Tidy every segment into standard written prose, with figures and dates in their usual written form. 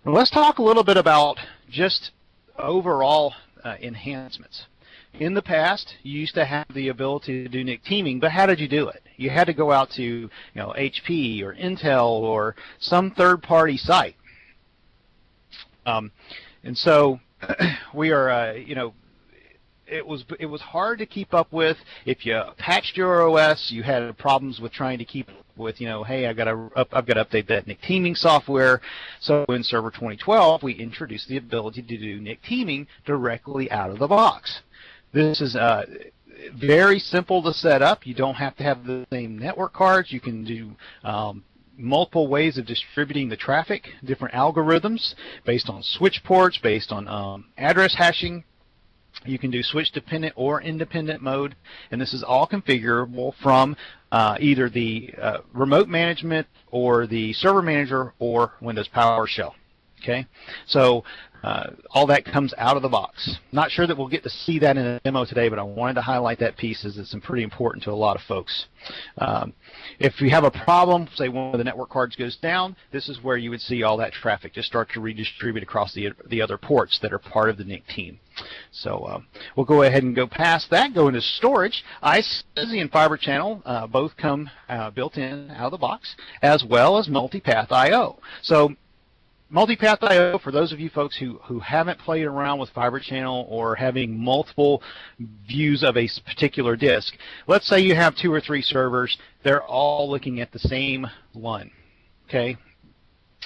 Now let's talk a little bit about just overall enhancements. In the past, you used to have the ability to do NIC teaming, but how did you do it? You had to go out to HP or Intel or some third-party site. And so we are, it was hard to keep up with. If you patched your OS, you had problems with trying to keep up with, hey, I've got to update that NIC teaming software. So in Server 2012, we introduced the ability to do NIC teaming directly out of the box. This is very simple to set up. You don't have to have the same network cards. You can do multiple ways of distributing the traffic, different algorithms based on switch ports, based on address hashing. You can do switch dependent or independent mode, and this is all configurable from either the remote management or the server manager or Windows PowerShell. Okay, so all that comes out of the box. Not sure that we'll get to see that in a demo today, but I wanted to highlight that piece as it's pretty important to a lot of folks. If you have a problem, say one of the network cards goes down, this is where you would see all that traffic just start to redistribute across the other ports that are part of the NIC team. So we'll go ahead and go past that, go into storage. iSCSI and Fiber Channel both come built in out of the box, as well as multipath I/O. So multipath I/O, for those of you folks who haven't played around with Fiber Channel or having multiple views of a particular disk, let's say you have 2 or 3 servers, they're all looking at the same LUN, okay?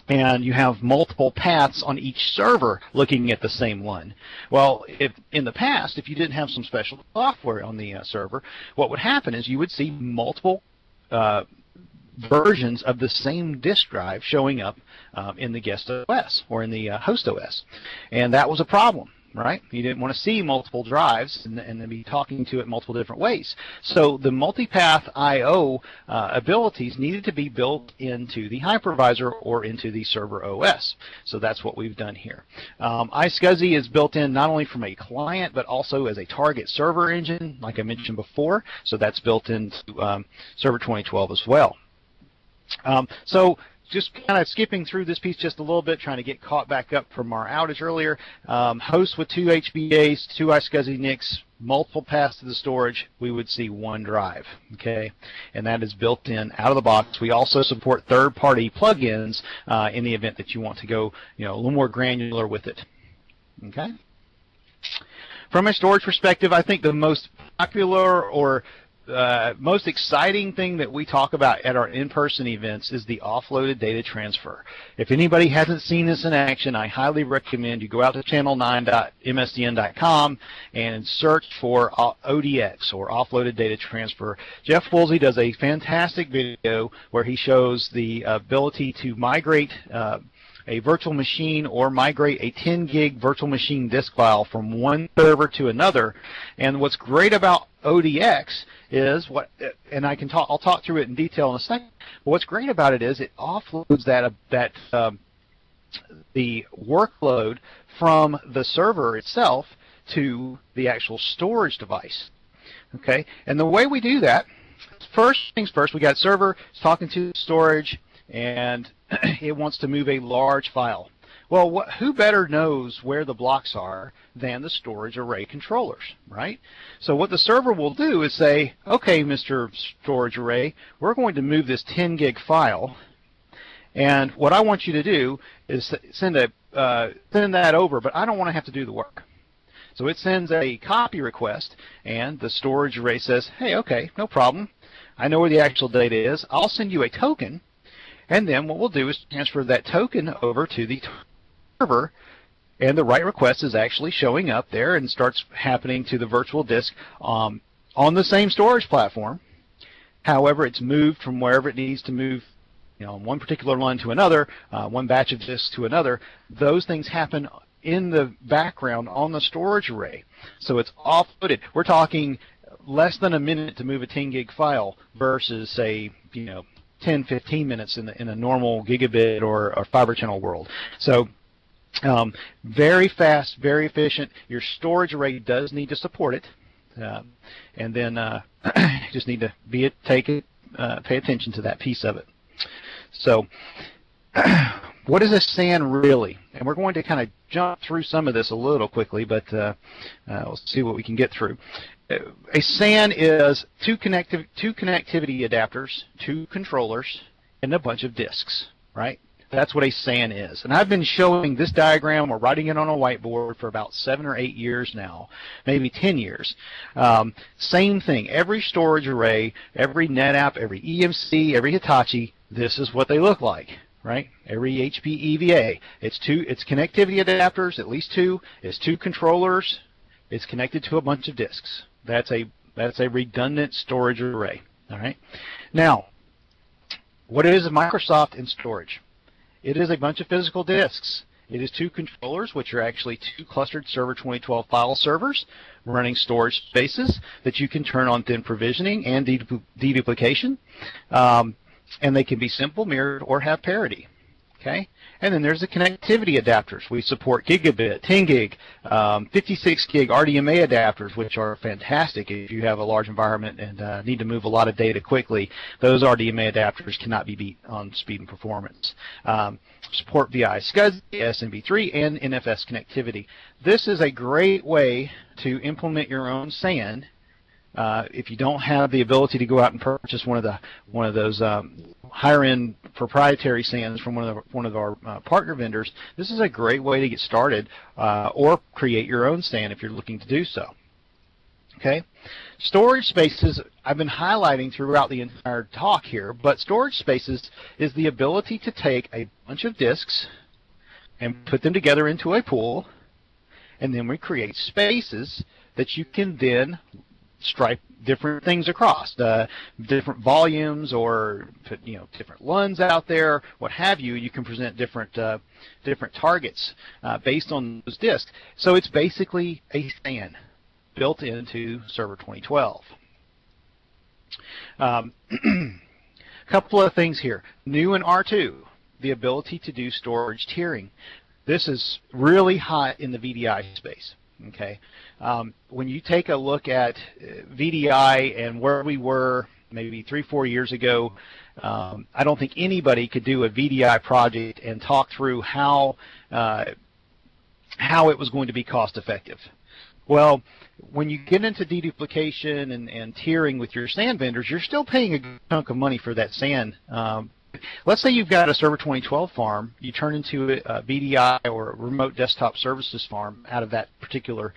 And you have multiple paths on each server looking at the same LUN. Well, if in the past, if you didn't have some special software on the server, what would happen is you would see multiple versions of the same disk drive showing up in the guest OS or in the host OS, and that was a problem, right? You didn't want to see multiple drives and then be talking to it multiple different ways. So the multipath I/O abilities needed to be built into the hypervisor or into the server OS. So that's what we've done here. iSCSI is built in not only from a client but also as a target server engine, like I mentioned before. So that's built into Server 2012 as well. So just kind of skipping through this piece just a little bit, trying to get caught back up from our outage earlier. Hosts with 2 HBAs, 2 iSCSI NICs, multiple paths to the storage, we would see 1 drive, okay? And that is built in out of the box. We also support third-party plugins in the event that you want to go, a little more granular with it, okay? From a storage perspective, I think the most popular or most exciting thing that we talk about at our in-person events is the offloaded data transfer. If anybody hasn't seen this in action, I highly recommend you go out to channel9.msdn.com and search for ODX, or offloaded data transfer. Jeff Woolsey does a fantastic video where he shows the ability to migrate a virtual machine or migrate a 10 gig virtual machine disk file from one server to another. And what's great about ODX is and I'll talk through it in detail in a second. But what's great about it is it offloads the workload from the server itself to the actual storage device. Okay, and the way we do that, first things first, we got server, it's talking to storage, and it wants to move a large file. Well, who better knows where the blocks are than the storage array controllers, right? So what the server will do is say, okay, Mr. Storage Array, we're going to move this 10 gig file, and what I want you to do is send that over, but I don't want to have to do the work. So it sends a copy request, and the storage array says, hey, okay, no problem. I know where the actual data is. I'll send you a token, and then what we'll do is transfer that token over to the server, and the write request is actually showing up there and starts happening to the virtual disk on the same storage platform. However, it's moved from wherever it needs to move, one particular LUN to another, one batch of disks to another. Those things happen in the background on the storage array. So it's offloaded. We're talking less than a minute to move a 10 gig file versus, say, 10, 15 minutes in a normal gigabit or fiber channel world. So very fast, very efficient. Your storage array does need to support it, and then just need to pay attention to that piece of it. So what is a SAN really? And we're going to kind of jump through some of this a little quickly, but we'll see what we can get through. A SAN is two connectivity adapters, two controllers, and a bunch of disks, right? That's what a SAN is. And I've been showing this diagram or writing it on a whiteboard for about 7 or 8 years now, maybe 10 years. Same thing. Every storage array, every NetApp, every EMC, every Hitachi, this is what they look like, right? Every HP EVA. It's connectivity adapters, at least two. It's two controllers. It's connected to a bunch of disks. That's a redundant storage array. All right. Now, what is Microsoft in storage? It is a bunch of physical disks. It is two controllers, which are actually two clustered Server 2012 file servers running storage spaces that you can turn on thin provisioning and deduplication. And they can be simple, mirrored, or have parity. Okay? And then there's the connectivity adapters. We support gigabit, 10 gig, 56 gig RDMA adapters, which are fantastic if you have a large environment and need to move a lot of data quickly. Those RDMA adapters cannot be beat on speed and performance. Support VI SCSI, SMB3, and NFS connectivity. This is a great way to implement your own SAN. If you don't have the ability to go out and purchase one of those higher-end proprietary SANs from one of our partner vendors, this is a great way to get started, or create your own SAN if you're looking to do so. Okay, storage spaces I've been highlighting throughout the entire talk here, but storage spaces is the ability to take a bunch of disks and put them together into a pool, and then we create spaces that you can then stripe different things across, different volumes, or put different LUNs out there, what have you. You can present different targets based on those disks. So it's basically a SAN built into Server 2012. Couple of things here. New in R2, the ability to do storage tiering. This is really hot in the VDI space. Okay, when you take a look at VDI and where we were maybe 3-4 years ago, I don't think anybody could do a VDI project and talk through how it was going to be cost effective. Well, when you get into deduplication and tiering with your SAN vendors, you're still paying a good chunk of money for that SAN. Let's say you've got a Server 2012 farm, you turn into a VDI or a remote desktop services farm out of that particular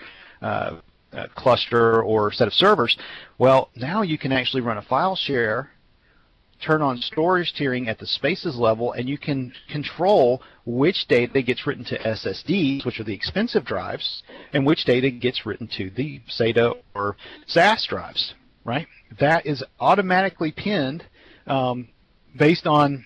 cluster or set of servers. Well, now you can actually run a file share, turn on storage tiering at the spaces level, and you can control which data gets written to SSDs, which are the expensive drives, and which data gets written to the SATA or SAS drives, right? That is automatically pinned based on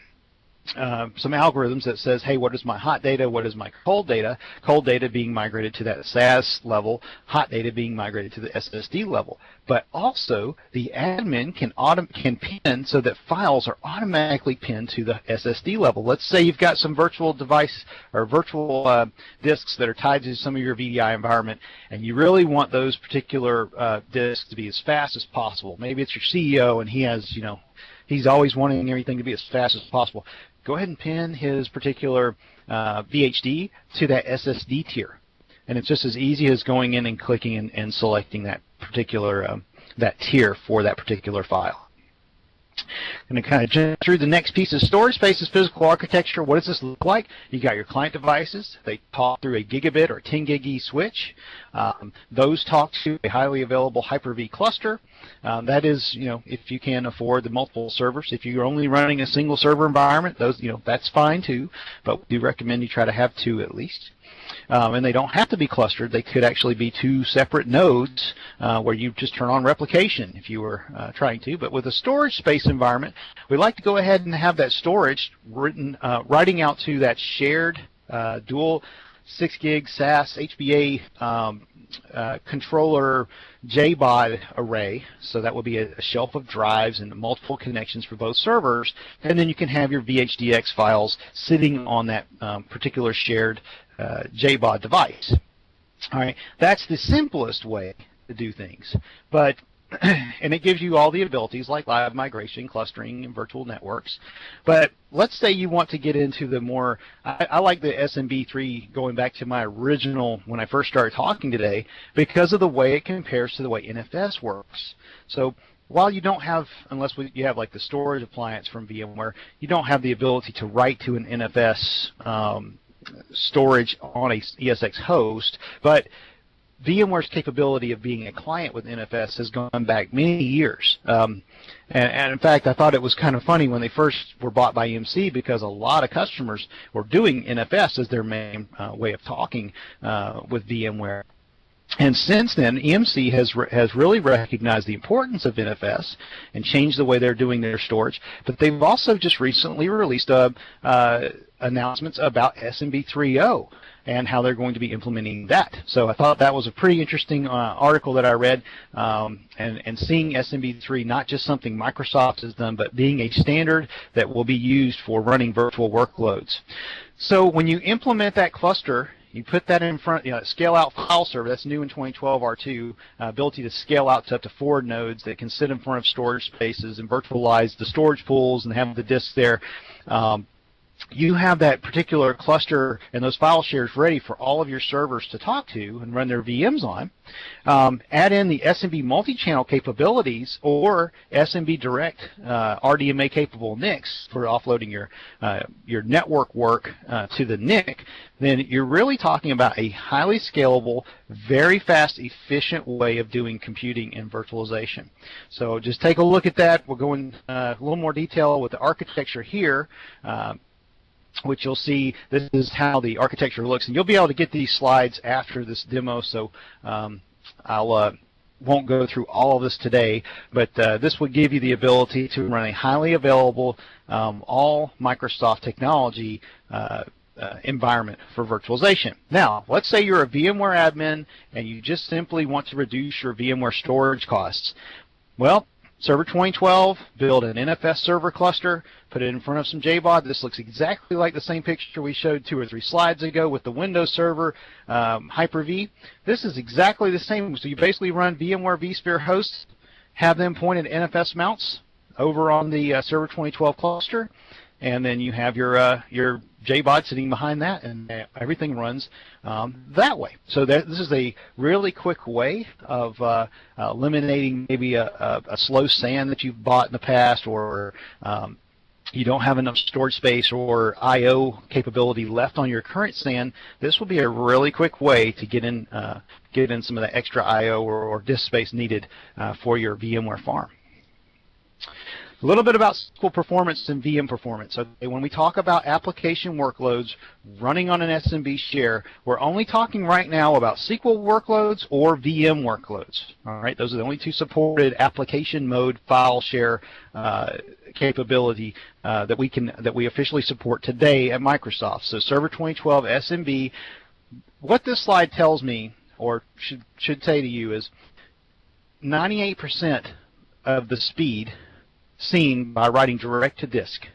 some algorithms that says, hey, what is my hot data, what is my cold data being migrated to that SAS level, hot data being migrated to the SSD level. But also, the admin can pin so that files are automatically pinned to the SSD level. Let's say you've got some virtual device or virtual disks that are tied to some of your VDI environment, and you really want those particular disks to be as fast as possible. Maybe it's your CEO, and he has, he's always wanting everything to be as fast as possible. Go ahead and pin his particular VHD to that SSD tier. And it's just as easy as going in and clicking and selecting that particular that tier for that particular file. I'm going to kind of jump through the next piece of storage space is physical architecture. What does this look like? You got your client devices. They talk through a gigabit or 10 gig E switch. Those talk to a highly available Hyper-V cluster. That is, if you can afford the multiple servers. If you're only running a single server environment, those, that's fine too. But we do recommend you try to have two at least. And they don't have to be clustered. They could actually be two separate nodes where you just turn on replication if you were trying to. But with a storage space environment, we like to go ahead and have that storage writing out to that shared dual 6 gig SAS HBA controller JBOD array. So that would be a shelf of drives and multiple connections for both servers. And then you can have your VHDX files sitting on that particular shared JBOD device. All right, that's the simplest way to do things. But and it gives you all the abilities like live migration, clustering, and virtual networks. But let's say you want to get into the more, I like the SMB3 going back to my original when I first started talking today because of the way it compares to the way NFS works. So while you don't have, unless you have like the storage appliance from VMware, you don't have the ability to write to an NFS storage on a ESX host, but VMware's capability of being a client with NFS has gone back many years. And in fact, I thought it was kind of funny when they first were bought by EMC because a lot of customers were doing NFS as their main way of talking with VMware. And since then, EMC has really recognized the importance of NFS and changed the way they're doing their storage. But they've also just recently released announcements about SMB 3.0 and how they're going to be implementing that. So I thought that was a pretty interesting article that I read, and seeing SMB 3 not just something Microsoft has done, but being a standard that will be used for running virtual workloads. So when you implement that cluster, you put that in front, scale out file server, that's new in 2012 R2, ability to scale out to up to 4 nodes that can sit in front of storage spaces and virtualize the storage pools and have the disks there. You have that particular cluster and those file shares ready for all of your servers to talk to and run their VMs on. Add in the SMB multi-channel capabilities or SMB direct RDMA capable NICs for offloading your network work to the NIC. Then you're really talking about a highly scalable, very fast, efficient way of doing computing and virtualization. So just take a look at that. We'll go in a little more detail with the architecture here. Which you'll see, this is how the architecture looks, and you'll be able to get these slides after this demo, so I'll won't go through all of this today, but this will give you the ability to run a highly available, all Microsoft technology environment for virtualization. Now, let's say you're a VMware admin and you just simply want to reduce your VMware storage costs. Well, Server 2012, build an NFS server cluster, put it in front of some JBOD. This looks exactly like the same picture we showed 2 or 3 slides ago with the Windows Server Hyper-V. This is exactly the same. So you basically run VMware vSphere hosts, have them pointed at NFS mounts over on the Server 2012 cluster, and then you have your JBOD sitting behind that, and everything runs that way. So this is a really quick way of eliminating maybe a slow SAN that you've bought in the past, or you don't have enough storage space or I/O capability left on your current SAN. This will be a really quick way to get in some of the extra I/O or disk space needed for your VMware farm. A little bit about SQL performance and VM performance. Okay, when we talk about application workloads running on an SMB share, we're only talking right now about SQL workloads or VM workloads. All right, those are the only 2 supported application mode file share capability that we officially support today at Microsoft. So Server 2012 SMB. What this slide tells me, or should say to you, is 98% of the speed seen by writing direct to disk.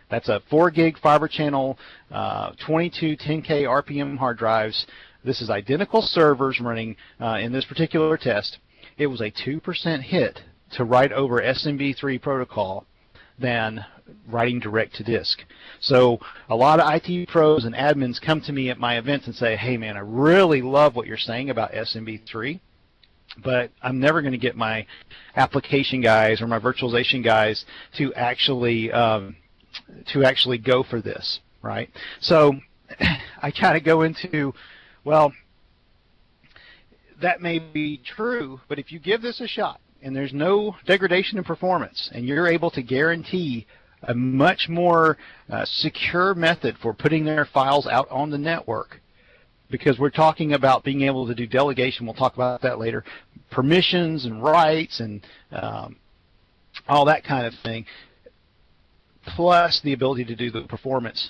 That's a 4 gig fiber channel, 22 10K RPM hard drives. This is identical servers running in this particular test. It was a 2% hit to write over SMB3 protocol than writing direct to disk. So a lot of IT pros and admins come to me at my events and say, hey man, I really love what you're saying about SMB3. But I'm never going to get my application guys or my virtualization guys to actually go for this, right? So I kind of go into, well, that may be true, but if you give this a shot and there's no degradation in performance and you're able to guarantee a much more secure method for putting their files out on the network, because we're talking about being able to do delegation, we'll talk about that later, permissions and rights and all that kind of thing, plus the ability to do the performance.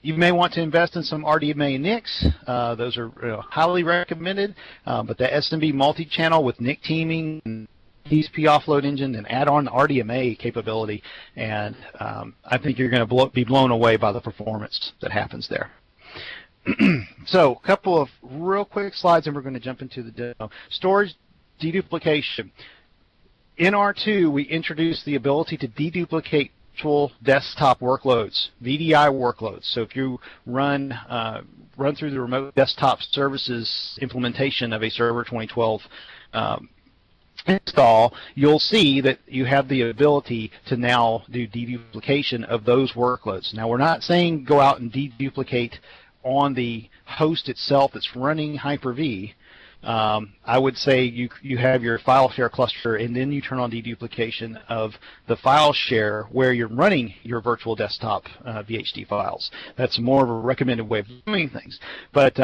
You may want to invest in some RDMA NICs. Those are highly recommended, but the SMB multi-channel with NIC teaming and TCP offload engine and add on RDMA capability, and I think you're going to be blown away by the performance that happens there. So a couple of real quick slides and we're going to jump into the demo. Storage deduplication. in R2, we introduced the ability to deduplicate virtual desktop workloads, VDI workloads. So if you run through the remote desktop services implementation of a Server 2012 install, you'll see that you have the ability to now do deduplication of those workloads. Now, we're not saying go out and deduplicate on the host itself that's running Hyper-V. I would say you have your file share cluster, and then you turn on deduplication of the file share where you're running your virtual desktop VHD files. That's more of a recommended way of doing things. But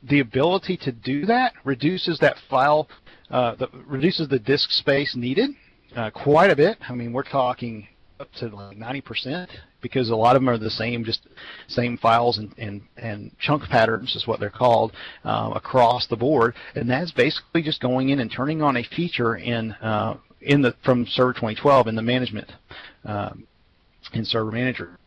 the ability to do that reduces that file, reduces the disk space needed quite a bit. I mean, we're talking up to like 90%, because a lot of them are the same, just same files and chunk patterns is what they're called, across the board. And that's basically just going in and turning on a feature from Server 2012 in the management in Server Manager.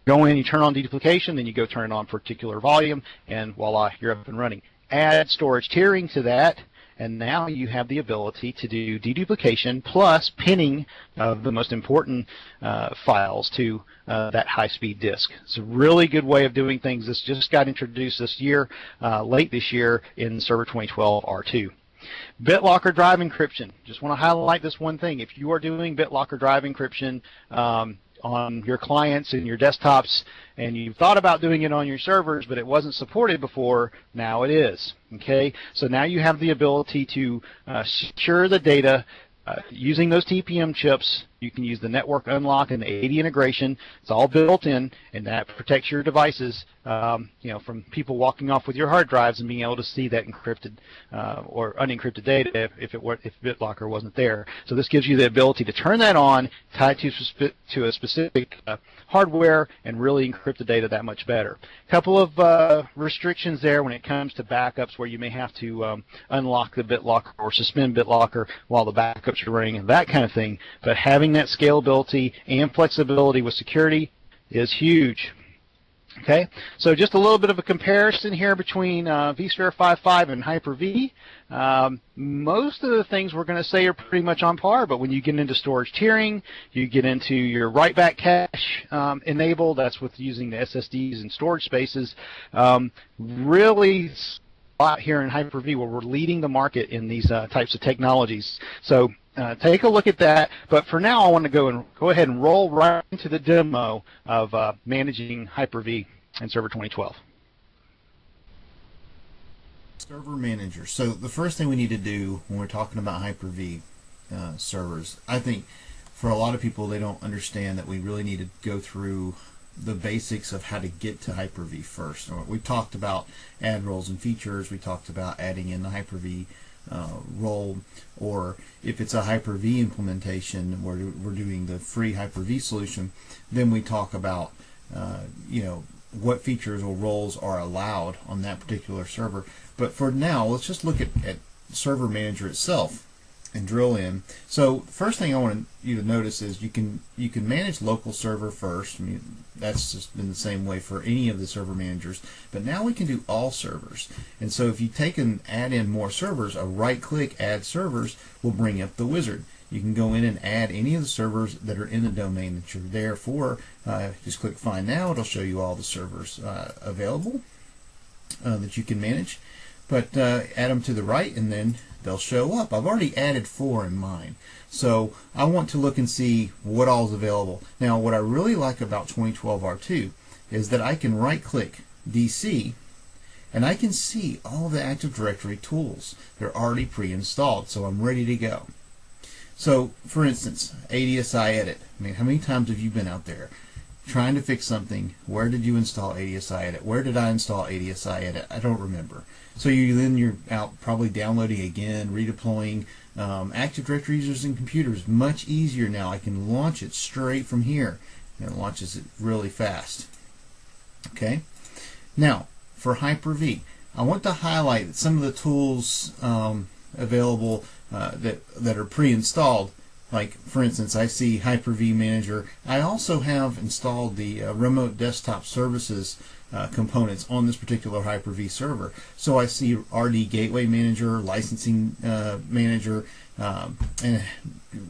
Go in, you turn on deduplication, then you go turn it on particular volume, and voila, you're up and running. Add storage tiering to that, and now you have the ability to do deduplication plus pinning of the most important files to that high-speed disk. It's a really good way of doing things. This just got introduced this year, late this year, in Server 2012 R2. BitLocker drive encryption. Just want to highlight this one thing. If you are doing BitLocker drive encryption on your clients and your desktops, and you've thought about doing it on your servers, but it wasn't supported before, now it is. Okay, so now you have the ability to secure the data using those TPM chips. You can use the network unlock and the AD integration. It's all built in, and that protects your devices, from people walking off with your hard drives and being able to see that encrypted or unencrypted data if BitLocker wasn't there. So this gives you the ability to turn that on, tie it to a specific hardware, and really encrypt the data that much better. A couple of restrictions there when it comes to backups, where you may have to unlock the BitLocker or suspend BitLocker while the backups are running and that kind of thing. But having that scalability and flexibility with security is huge. Okay, so just a little bit of a comparison here between vSphere 5.5 and Hyper-V. Most of the things we're going to say are pretty much on par, but when you get into storage tiering, you get into your write-back cache enabled. That's with using the SSDs and storage spaces. Really a lot here in Hyper-V, where we're leading the market in these types of technologies. So take a look at that. But for now, I want to go ahead and roll right into the demo of managing Hyper-V in Server 2012. Server Manager. So the first thing we need to do when we're talking about Hyper-V servers, I think for a lot of people, they don't understand that we really need to go through the basics of how to get to Hyper-V first. We talked about add roles and features. We talked about adding in the Hyper-V role, or if it's a Hyper-V implementation where we're doing the free Hyper-V solution, then we talk about what features or roles are allowed on that particular server. But for now, let's just look at Server Manager itself and drill in. So first thing I want you to notice is you can manage local server first. I mean, that's just been the same way for any of the server managers, but now we can do all servers. And so if you take and add in more servers, a right click add servers will bring up the wizard. You can go in and add any of the servers that are in the domain that you're there for. Just click find now. It'll show you all the servers available that you can manage. But add them to the right, and then they'll show up. I've already added 4 in mine, so I want to look and see what all is available. Now, what I really like about 2012 R2 is that I can right-click DC, and I can see all the Active Directory tools. They're already pre-installed, so I'm ready to go. So, for instance, ADSI Edit. I mean, how many times have you been out there trying to fix something? Where did you install ADSI Edit? Where did I install ADSI Edit? I don't remember. So you're out probably downloading again, redeploying. Active Directory users and computers, much easier now. I can launch it straight from here, and it launches it really fast. Okay. Now for Hyper-V, I want to highlight that some of the tools available that are pre-installed like for instance, I see Hyper-V Manager. I also have installed the remote desktop services components on this particular Hyper-V server. So I see RD Gateway Manager, Licensing Manager, and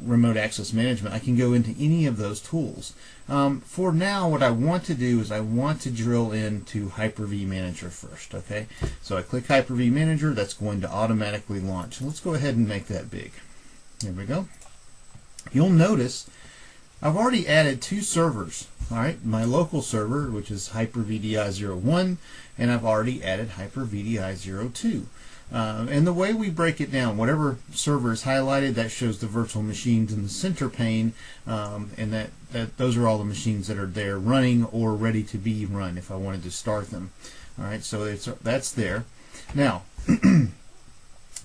Remote Access Management. I can go into any of those tools. For now, what I want to do is I want to drill into Hyper-V Manager first. Okay, so I click Hyper-V Manager. That's going to automatically launch. Let's go ahead and make that big. There we go. You'll notice I've already added 2 servers. All right, my local server, which is Hyper-VDI01, and I've already added Hyper-VDI02. And the way we break it down, whatever server is highlighted, that shows the virtual machines in the center pane, and that those are all the machines that are there running or ready to be run if I wanted to start them. All right, so that's there. Now,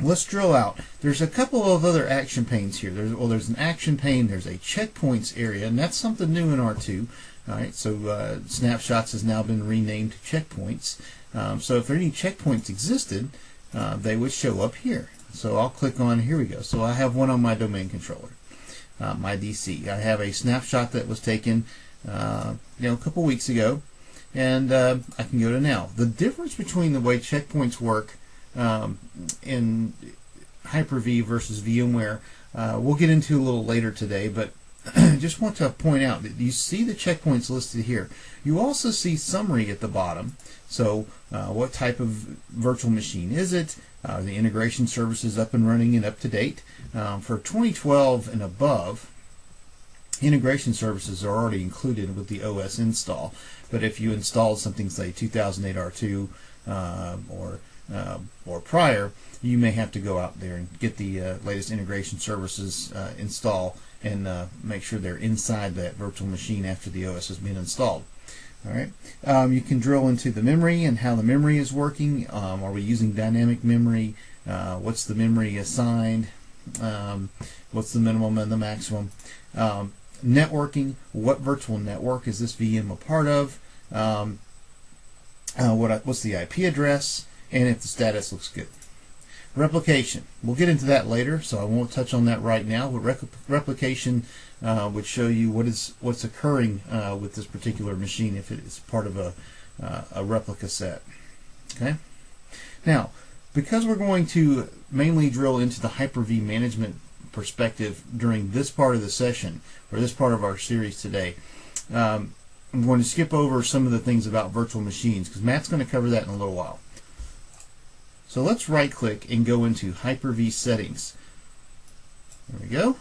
let's drill out. There's a couple of other action panes here. There's an action pane, there's a checkpoints area, and that's something new in R2. All right, so snapshots has now been renamed to checkpoints. So if any checkpoints existed, they would show up here. So I'll click on, here we go. So I have one on my domain controller, my DC. I have a snapshot that was taken a couple weeks ago, and I can go to now. The difference between the way checkpoints work in Hyper-V versus VMware, we'll get into a little later today, but just want to point out that you see the checkpoints listed here. You also see summary at the bottom. So what type of virtual machine is it? The integration services up and running and up to date. For 2012 and above, integration services are already included with the OS install. But if you installed something, say 2008 R2 or prior, you may have to go out there and get the latest integration services install and make sure they're inside that virtual machine after the OS has been installed. All right. You can drill into the memory and how the memory is working. Are we using dynamic memory? What's the memory assigned? What's the minimum and the maximum? Networking. What virtual network is this VM a part of? What's the IP address? And if the status looks good. Replication. We'll get into that later, so I won't touch on that right now. But replication would show you what's occurring with this particular machine if it is part of a replica set. Okay. Now, because we're going to mainly drill into the Hyper-V management perspective during this part of the session, or this part of our series today, I'm going to skip over some of the things about virtual machines because Matt's going to cover that in a little while. So let's right click and go into Hyper-V settings. There we go.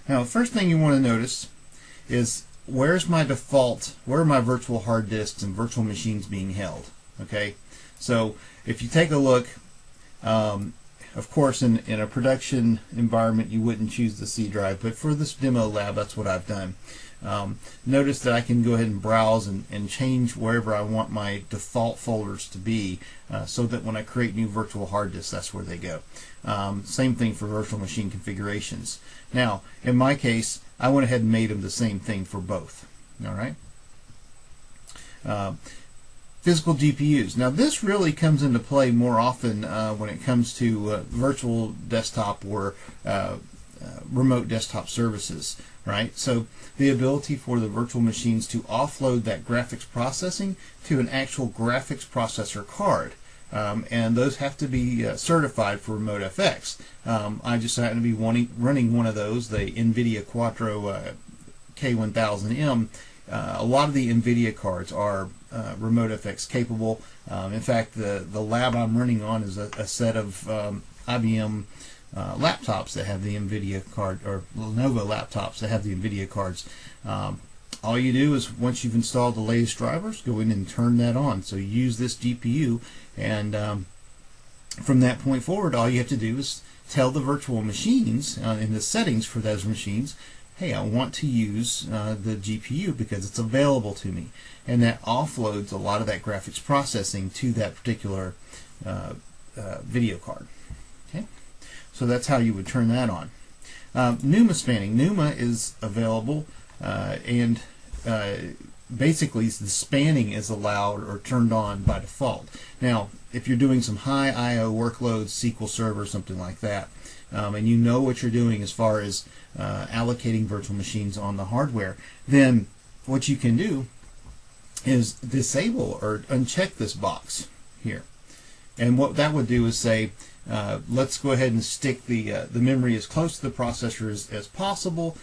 Now the first thing you want to notice is where are my virtual hard disks and virtual machines being held? Okay, so if you take a look, of course in a production environment you wouldn't choose the C drive, but for this demo lab that's what I've done. Notice that I can go ahead and browse and change wherever I want my default folders to be so that when I create new virtual hard disks, that's where they go. Same thing for virtual machine configurations. Now, in my case, I went ahead and made them the same thing for both. All right. Physical GPUs. Now, this really comes into play more often when it comes to virtual desktop or remote desktop services. Right, so the ability for the virtual machines to offload that graphics processing to an actual graphics processor card, and those have to be certified for Remote FX. I just happen to be running one of those, the NVIDIA Quattro K1000M. A lot of the NVIDIA cards are Remote FX capable. In fact, the lab I'm running on is a set of IBM laptops that have the NVIDIA card, or Lenovo laptops that have the NVIDIA cards. All you do is once you've installed the latest drivers, go in and turn that on. So you use this GPU, and from that point forward, all you have to do is tell the virtual machines in the settings for those machines, hey, I want to use the GPU because it's available to me. And that offloads a lot of that graphics processing to that particular video card. Okay? So that's how you would turn that on. NUMA spanning. NUMA is available and basically the spanning is allowed or turned on by default. Now, if you're doing some high I/O workloads, SQL Server, something like that, and you know what you're doing as far as allocating virtual machines on the hardware, then what you can do is disable or uncheck this box here. And what that would do is say, let's go ahead and stick the memory as close to the processor as possible,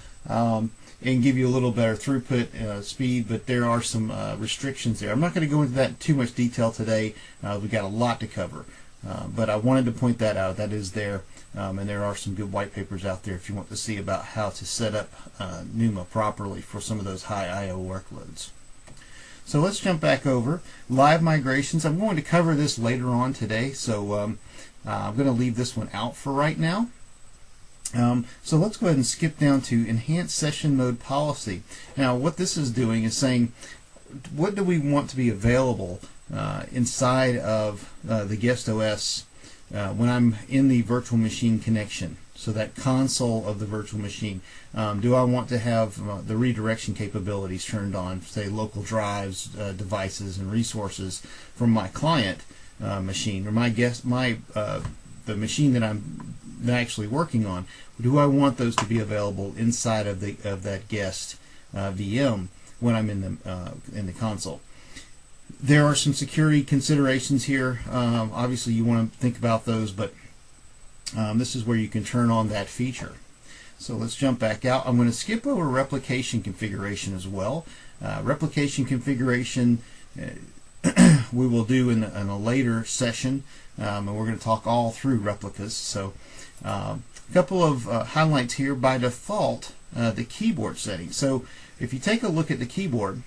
and give you a little better throughput speed, but there are some restrictions there. I'm not going to go into that in too much detail today. We've got a lot to cover, but I wanted to point that out. That is there, and there are some good white papers out there if you want to see about how to set up NUMA properly for some of those high I/O workloads. So let's jump back over live migrations. I'm going to cover this later on today, so I'm going to leave this one out for right now. So let's go ahead and skip down to Enhanced Session Mode Policy. Now what this is doing is saying, what do we want to be available inside of the guest OS when I'm in the virtual machine connection? So that console of the virtual machine. Do I want to have the redirection capabilities turned on, say local drives, devices, and resources from my client machine, or the machine that I'm actually working on? Do I want those to be available inside of that guest VM when I'm in the console? There are some security considerations here. Obviously, you want to think about those, but this is where you can turn on that feature. So let's jump back out. I'm going to skip over replication configuration as well. Replication configuration we will do in a later session, and we're going to talk all through replicas. So a couple of highlights here. By default, the keyboard settings. So if you take a look at the keyboard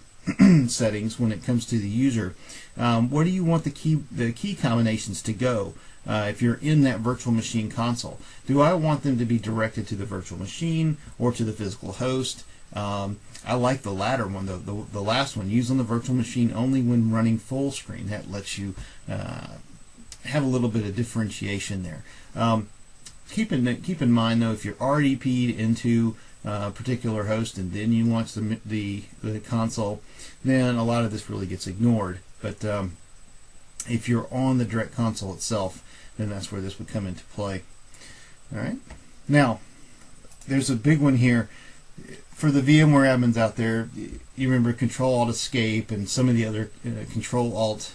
settings when it comes to the user, where do you want the key combinations to go? If you're in that virtual machine console, do I want them to be directed to the virtual machine or to the physical host? I like the latter one, the last one. Use on the virtual machine only when running full screen. That lets you have a little bit of differentiation there. Keep in mind though, if you're RDP'd into a particular host and then you launch the console, then a lot of this really gets ignored. But if you're on the direct console itself, then that's where this would come into play. All right. Now, there's a big one here for the VMware admins out there. You remember Control-Alt-Escape and some of the other Control-Alt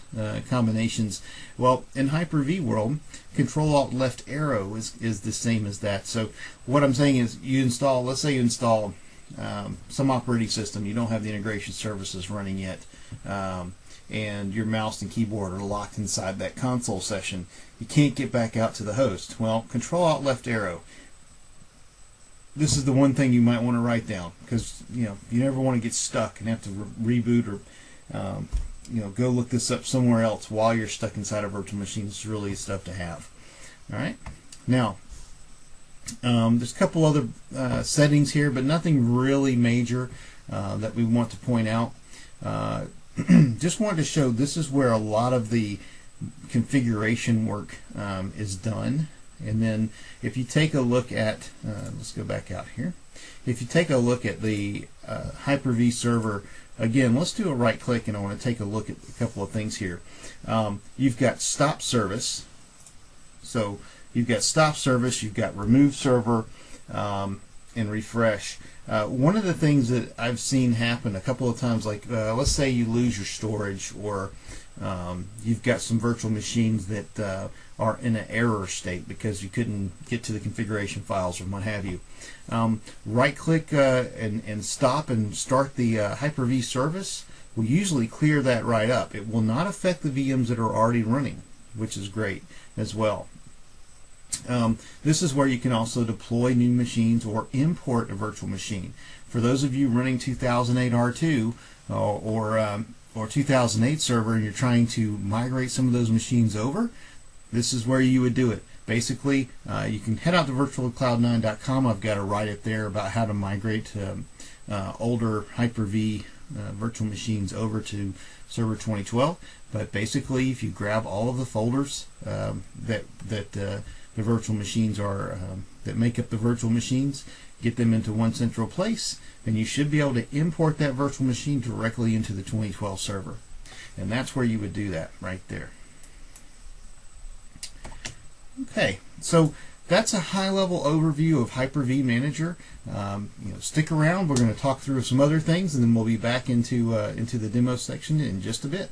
combinations. Well, in Hyper-V world, Control-Alt-Left arrow is the same as that. So what I'm saying is, you install, let's say you install some operating system, you don't have the integration services running yet, and your mouse and keyboard are locked inside that console session. You can't get back out to the host. Well, Control-Alt-Left arrow. This is the one thing you might want to write down, because you never want to get stuck and have to reboot or go look this up somewhere else while you're stuck inside a virtual machine. It's really stuff to have. All right. Now, there's a couple other settings here, but nothing really major that we want to point out. Just wanted to show this is where a lot of the configuration work is done. And then if you take a look at, let's go back out here. If you take a look at the Hyper-V server, again, let's do a right click, and I want to take a look at a couple of things here. You've got stop service. So you've got stop service, you've got remove server, and refresh. One of the things that I've seen happen a couple of times, like let's say you lose your storage, or you've got some virtual machines that are in an error state because you couldn't get to the configuration files or what have you. Right click and stop and start the Hyper-V service will usually clear that right up. It will not affect the VMs that are already running, which is great as well. This is where you can also deploy new machines or import a virtual machine. For those of you running 2008 R2 or 2008 server, and you're trying to migrate some of those machines over, this is where you would do it. Basically, you can head out to virtualcloud9.com. I've got a write-up there about how to migrate older Hyper-V virtual machines over to Server 2012. But basically, if you grab all of the folders that the virtual machines are that make up the virtual machines, get them into one central place, and you should be able to import that virtual machine directly into the 2012 server. And that's where you would do that right there. Okay, so that's a high-level overview of Hyper-V Manager. Stick around. We're going to talk through some other things, and then we'll be back into the demo section in just a bit.